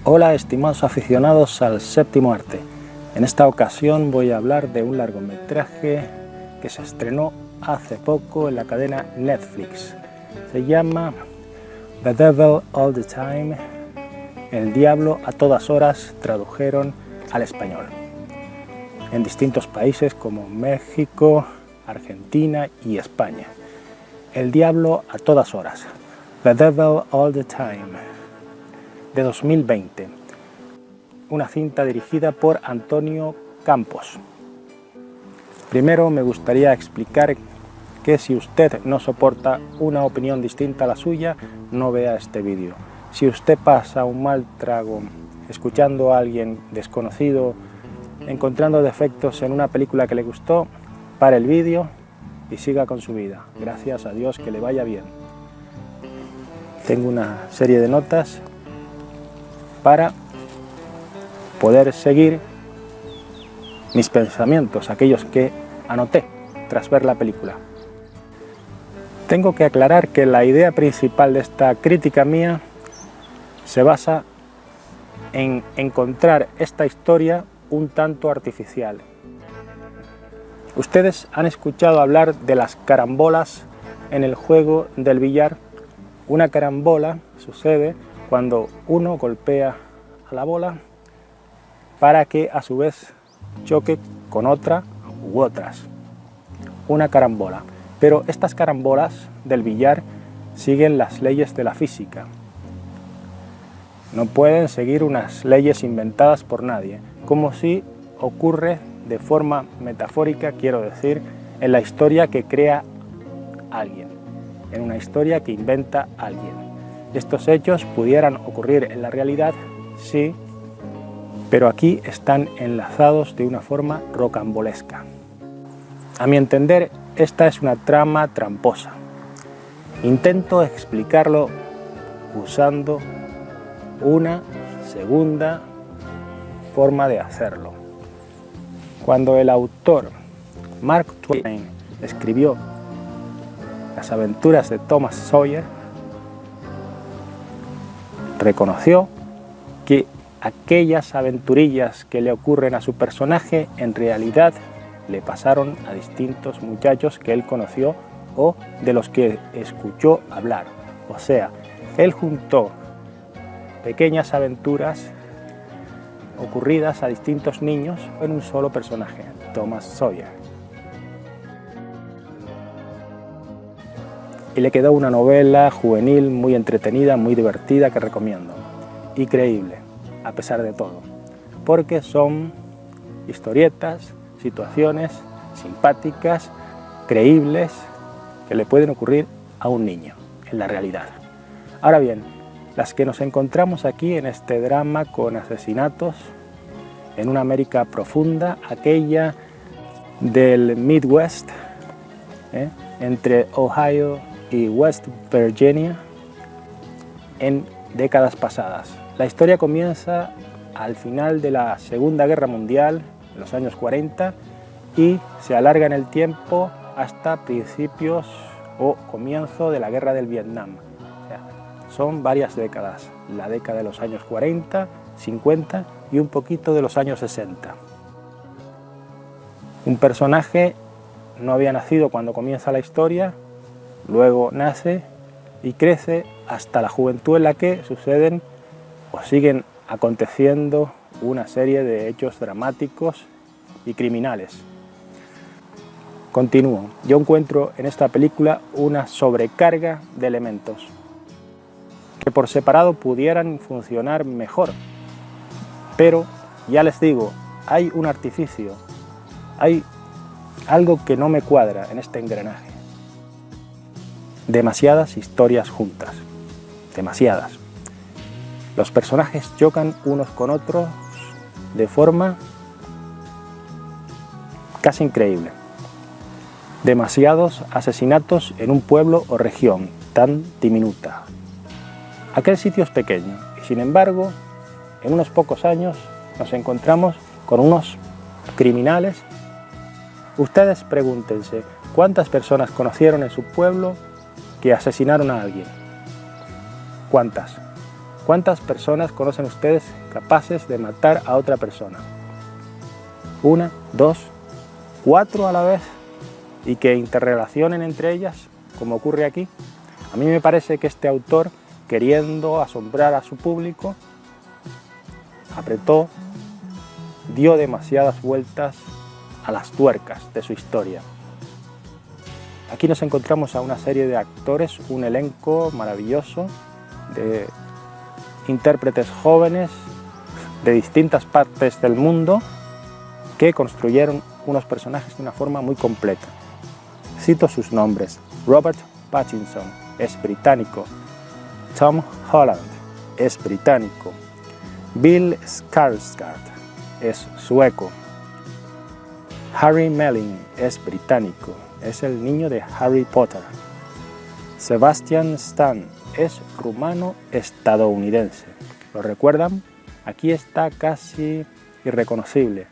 Hola estimados aficionados al séptimo arte. En esta ocasión voy a hablar de un largometraje que se estrenó hace poco en la cadena Netflix. Se llama The Devil All the Time, El Diablo a todas horas, tradujeron al español. En distintos países como México, Argentina y España. El Diablo a todas horas, The Devil All the Time, de 2020, una cinta dirigida por Antonio Campos. Primero me gustaría explicar que si usted no soporta una opinión distinta a la suya, no vea este vídeo. Si usted pasa un mal trago escuchando a alguien desconocido, encontrando defectos en una película que le gustó, pare el vídeo y siga con su vida. Gracias a Dios, que le vaya bien. Tengo una serie de notas para poder seguir mis pensamientos, aquellos que anoté tras ver la película. Tengo que aclarar que la idea principal de esta crítica mía se basa en encontrar esta historia un tanto artificial. Ustedes han escuchado hablar de las carambolas en el juego del billar. Una carambola sucede cuando uno golpea a la bola para que a su vez choque con otra u otras. Una carambola. Pero estas carambolas del billar siguen las leyes de la física. No pueden seguir unas leyes inventadas por nadie, como si ocurre de forma metafórica, quiero decir, en la historia que crea alguien, en una historia que inventa alguien. Estos hechos pudieran ocurrir en la realidad, sí, pero aquí están enlazados de una forma rocambolesca. A mi entender, esta es una trama tramposa. Intento explicarlo usando una segunda forma de hacerlo. Cuando el autor Mark Twain escribió Las aventuras de Thomas Sawyer, reconoció que aquellas aventurillas que le ocurren a su personaje en realidad le pasaron a distintos muchachos que él conoció o de los que escuchó hablar. O sea, él juntó pequeñas aventuras ocurridas a distintos niños en un solo personaje, Thomas Sawyer. Y le quedó una novela juvenil muy entretenida, muy divertida, que recomiendo. Y creíble, a pesar de todo. Porque son historietas, situaciones simpáticas, creíbles, que le pueden ocurrir a un niño en la realidad. Ahora bien, las que nos encontramos aquí en este drama con asesinatos en una América profunda, aquella del Midwest, entre Ohio y West Virginia, en décadas pasadas. La historia comienza al final de la Segunda Guerra Mundial, en los años 40, y se alarga en el tiempo hasta principios o comienzo de la Guerra del Vietnam. O sea, son varias décadas, la década de los años 40, 50 y un poquito de los años 60. Un personaje no había nacido cuando comienza la historia, luego nace y crece hasta la juventud en la que suceden o siguen aconteciendo una serie de hechos dramáticos y criminales. Continúo. Yo encuentro en esta película una sobrecarga de elementos que por separado pudieran funcionar mejor, pero ya les digo, hay un artificio, hay algo que no me cuadra en este engranaje. Demasiadas historias juntas, demasiadas. Los personajes chocan unos con otros de forma casi increíble. Demasiados asesinatos en un pueblo o región tan diminuta. Aquel sitio es pequeño y sin embargo en unos pocos años nos encontramos con unos criminales. Ustedes pregúntense, ¿cuántas personas conocieron en su pueblo que asesinaron a alguien? ¿Cuántas? ¿Cuántas personas conocen ustedes capaces de matar a otra persona? ¿Una, dos, cuatro a la vez? ¿Y que interrelacionen entre ellas, como ocurre aquí? A mí me parece que este autor, queriendo asombrar a su público, apretó, dio demasiadas vueltas a las tuercas de su historia. Aquí nos encontramos a una serie de actores, un elenco maravilloso de intérpretes jóvenes de distintas partes del mundo que construyeron unos personajes de una forma muy completa. Cito sus nombres: Robert Pattinson es británico, Tom Holland es británico, Bill Skarsgård es sueco, Harry Melling es británico, es el niño de Harry Potter, Sebastian Stan es rumano-estadounidense. ¿Lo recuerdan? Aquí está casi irreconocible,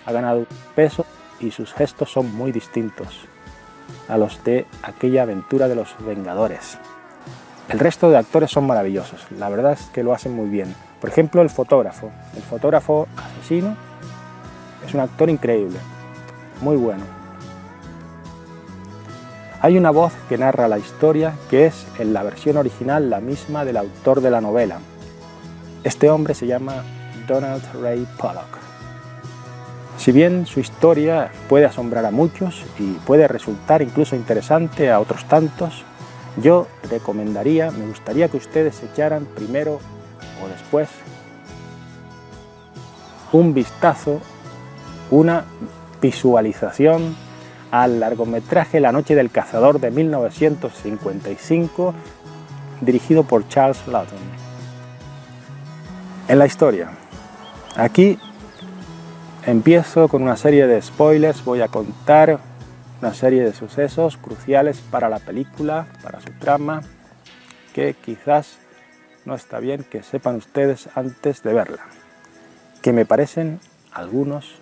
ha ganado peso y sus gestos son muy distintos a los de aquella aventura de los Vengadores. El resto de actores son maravillosos, la verdad es que lo hacen muy bien. Por ejemplo, el fotógrafo asesino es un actor increíble, muy bueno. Hay una voz que narra la historia que es en la versión original la misma del autor de la novela. Este hombre se llama Donald Ray Pollock. Si bien su historia puede asombrar a muchos y puede resultar incluso interesante a otros tantos, yo me gustaría que ustedes echaran primero o después un vistazo, una visualización al largometraje La noche del cazador de 1955, dirigido por Charles Laughton. En la historia, aquí empiezo con una serie de spoilers, voy a contar una serie de sucesos cruciales para la película, para su trama, que quizás no está bien que sepan ustedes antes de verla, que me parecen algunos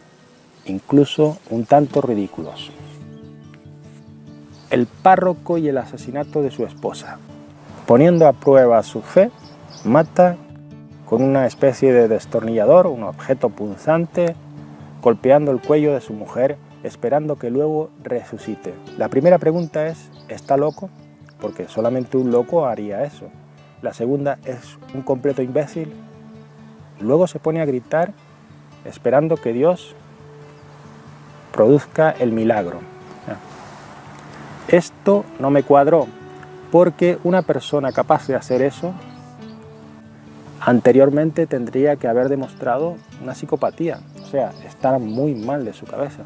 incluso un tanto ridículos. El párroco y el asesinato de su esposa. Poniendo a prueba su fe, mata con una especie de destornillador, un objeto punzante, golpeando el cuello de su mujer, esperando que luego resucite. La primera pregunta es, ¿está loco? Porque solamente un loco haría eso. La segunda, ¿es un completo imbécil? Luego se pone a gritar, esperando que Dios produzca el milagro. Esto no me cuadró, porque una persona capaz de hacer eso anteriormente tendría que haber demostrado una psicopatía, o sea, estar muy mal de su cabeza.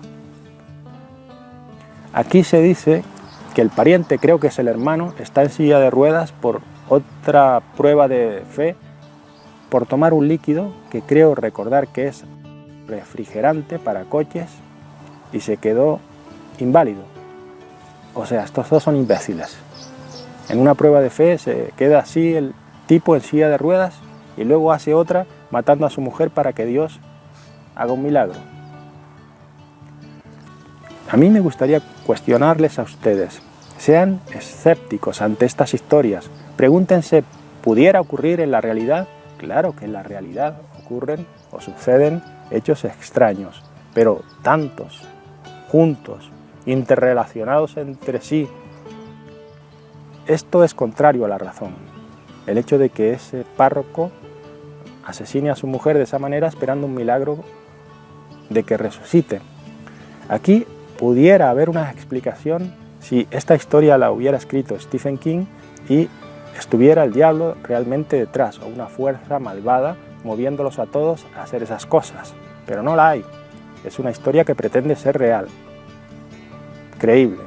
Aquí se dice que el pariente, creo que es el hermano, está en silla de ruedas por otra prueba de fe, por tomar un líquido que creo recordar que es refrigerante para coches, y se quedó inválido. O sea, estos dos son imbéciles. En una prueba de fe se queda así el tipo en silla de ruedas y luego hace otra matando a su mujer para que Dios haga un milagro. A mí me gustaría cuestionarles a ustedes. Sean escépticos ante estas historias. Pregúntense, ¿pudiera ocurrir en la realidad? Claro que en la realidad ocurren o suceden hechos extraños, pero tantos, juntos, interrelacionados entre sí. Esto es contrario a la razón. El hecho de que ese párroco asesine a su mujer de esa manera esperando un milagro de que resucite. Aquí pudiera haber una explicación si esta historia la hubiera escrito Stephen King y estuviera el diablo realmente detrás o una fuerza malvada moviéndolos a todos a hacer esas cosas. Pero no la hay. Es una historia que pretende ser real, creíble.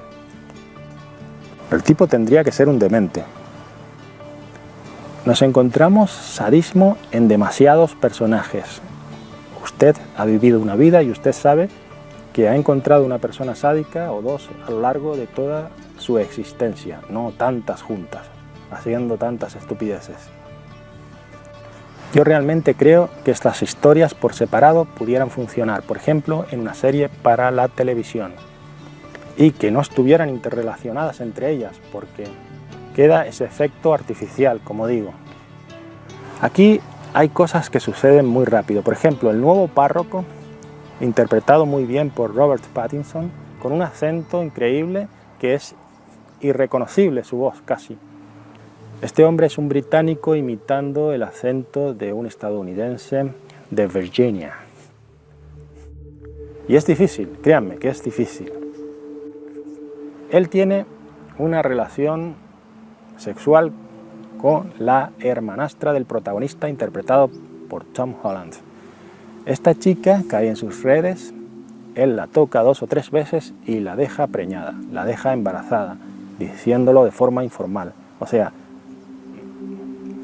El tipo tendría que ser un demente. Nos encontramos sadismo en demasiados personajes. Usted ha vivido una vida y usted sabe que ha encontrado una persona sádica o dos a lo largo de toda su existencia, no tantas juntas, haciendo tantas estupideces. Yo realmente creo que estas historias por separado pudieran funcionar, por ejemplo, en una serie para la televisión, y que no estuvieran interrelacionadas entre ellas, porque queda ese efecto artificial, como digo. Aquí hay cosas que suceden muy rápido. Por ejemplo, el nuevo párroco, interpretado muy bien por Robert Pattinson, con un acento increíble que es irreconocible su voz casi. Este hombre es un británico imitando el acento de un estadounidense de Virginia. Y es difícil, créanme que es difícil. Él tiene una relación sexual con la hermanastra del protagonista, interpretado por Tom Holland. Esta chica cae en sus redes, él la toca 2 o 3 veces y la deja preñada, la deja embarazada, diciéndolo de forma informal. O sea,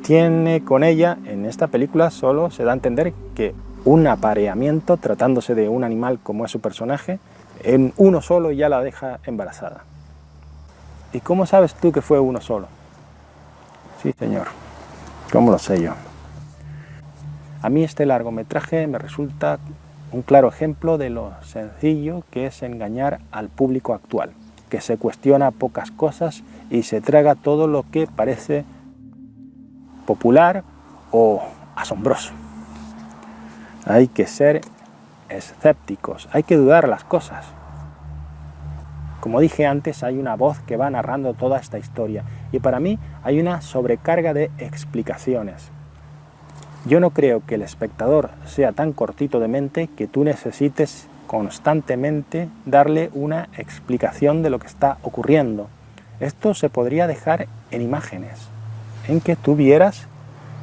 tiene con ella, en esta película solo se da a entender que un apareamiento, tratándose de un animal como es su personaje, en uno solo ya la deja embarazada. ¿Y cómo sabes tú que fue uno solo? Sí, señor. ¿Cómo lo sé yo? A mí este largometraje me resulta un claro ejemplo de lo sencillo que es engañar al público actual, que se cuestiona pocas cosas y se traga todo lo que parece popular o asombroso. Hay que ser escépticos, hay que dudar las cosas. Como dije antes, hay una voz que va narrando toda esta historia y para mí hay una sobrecarga de explicaciones. Yo no creo que el espectador sea tan cortito de mente que tú necesites constantemente darle una explicación de lo que está ocurriendo. Esto se podría dejar en imágenes, en que tú vieras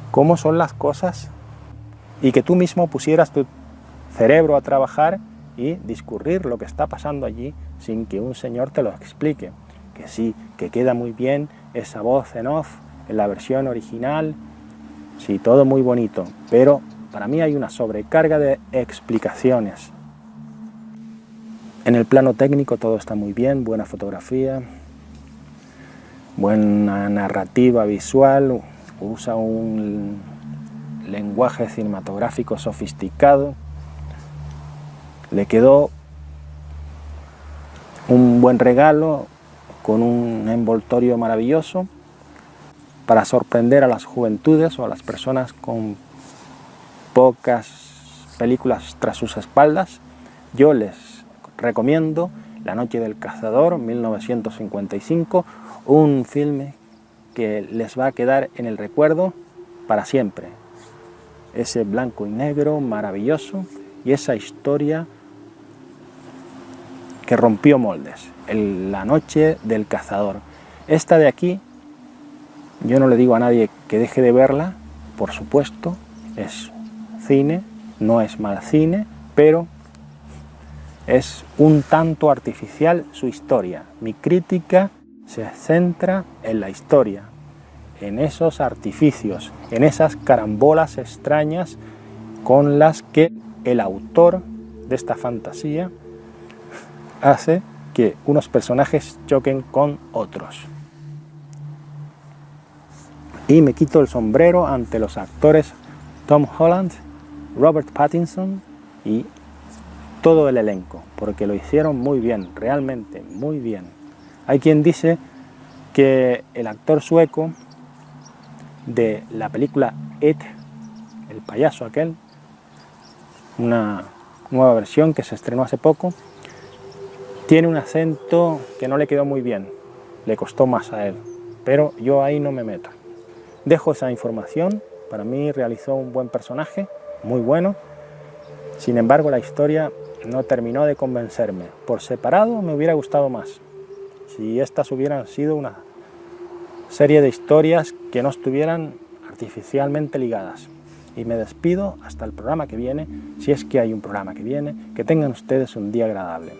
cómo son las cosas y que tú mismo pusieras tu cerebro a trabajar y discurrir lo que está pasando allí sin que un señor te lo explique. Que sí, que queda muy bien esa voz en off en la versión original, sí, todo muy bonito, pero para mí hay una sobrecarga de explicaciones. En el plano técnico todo está muy bien, buena fotografía, buena narrativa visual, usa un lenguaje cinematográfico sofisticado, le quedó un buen regalo con un envoltorio maravilloso para sorprender a las juventudes o a las personas con pocas películas tras sus espaldas. Yo les recomiendo La noche del cazador, 1955, un filme que les va a quedar en el recuerdo para siempre. Ese blanco y negro maravilloso y esa historia que rompió moldes, La noche del cazador. Esta de aquí, yo no le digo a nadie que deje de verla, por supuesto, es cine, no es mal cine, pero es un tanto artificial su historia. Mi crítica se centra en la historia, en esos artificios, en esas carambolas extrañas con las que el autor de esta fantasía hace que unos personajes choquen con otros. Y me quito el sombrero ante los actores Tom Holland, Robert Pattinson y todo el elenco, porque lo hicieron muy bien, realmente muy bien. Hay quien dice que el actor sueco de la película It, el payaso aquel, una nueva versión que se estrenó hace poco, tiene un acento que no le quedó muy bien, le costó más a él, pero yo ahí no me meto. Dejo esa información, para mí realizó un buen personaje, muy bueno, sin embargo la historia no terminó de convencerme. Por separado me hubiera gustado más, si estas hubieran sido una serie de historias que no estuvieran artificialmente ligadas. Y me despido hasta el programa que viene, si es que hay un programa que viene. Que tengan ustedes un día agradable.